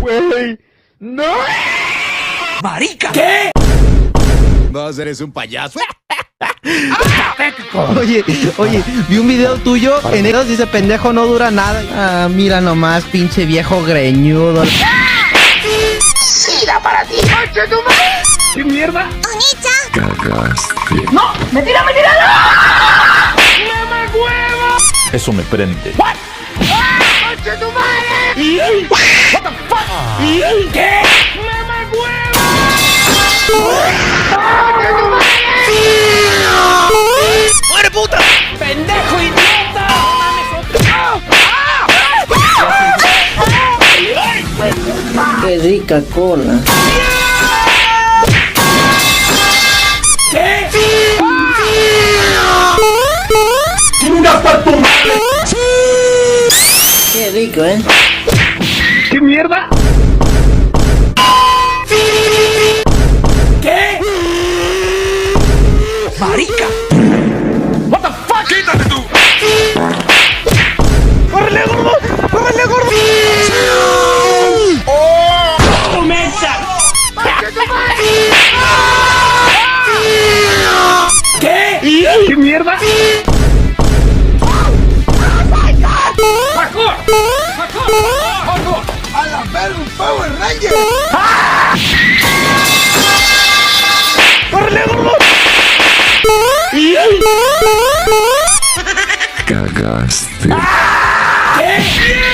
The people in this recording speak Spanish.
güey! ¡No! ¡Marica! ¿Qué? Vos eres un payaso. Oye, vi un video tuyo en ellos dice pendejo no dura nada. Ah, mira nomás, pinche viejo greñudo. ¡Sida para ti! ¿Qué mierda? Cagaste. ¡No! ¡Mentira, mentira! ¡Mamá huevo! Eso me prende. ¡Concha tu madre! What the fuck? ¿Qué? ¡Mamá huevo! ¡Concha tu madre! ¡Muere puta! ¡Pendejo idiota! Qué rica cola. ¿Qué? ¡Chinga pa' tu madre! Qué rico, ¿Qué mierda? ¿Qué? ¡Marica! What the fuck? ¡Quítate tú! ¡Córrele, gordo! ¡Córrele, gordo! ¡Oh! ¡Mecha! ¡Concha tu madre! ¿Qué? ¿Qué mierda? ¡Parkour! ¡Parkour! ¡A la verga, un Power Ranger! ¡Córrele, gordo! Cagaste. ¿Qué?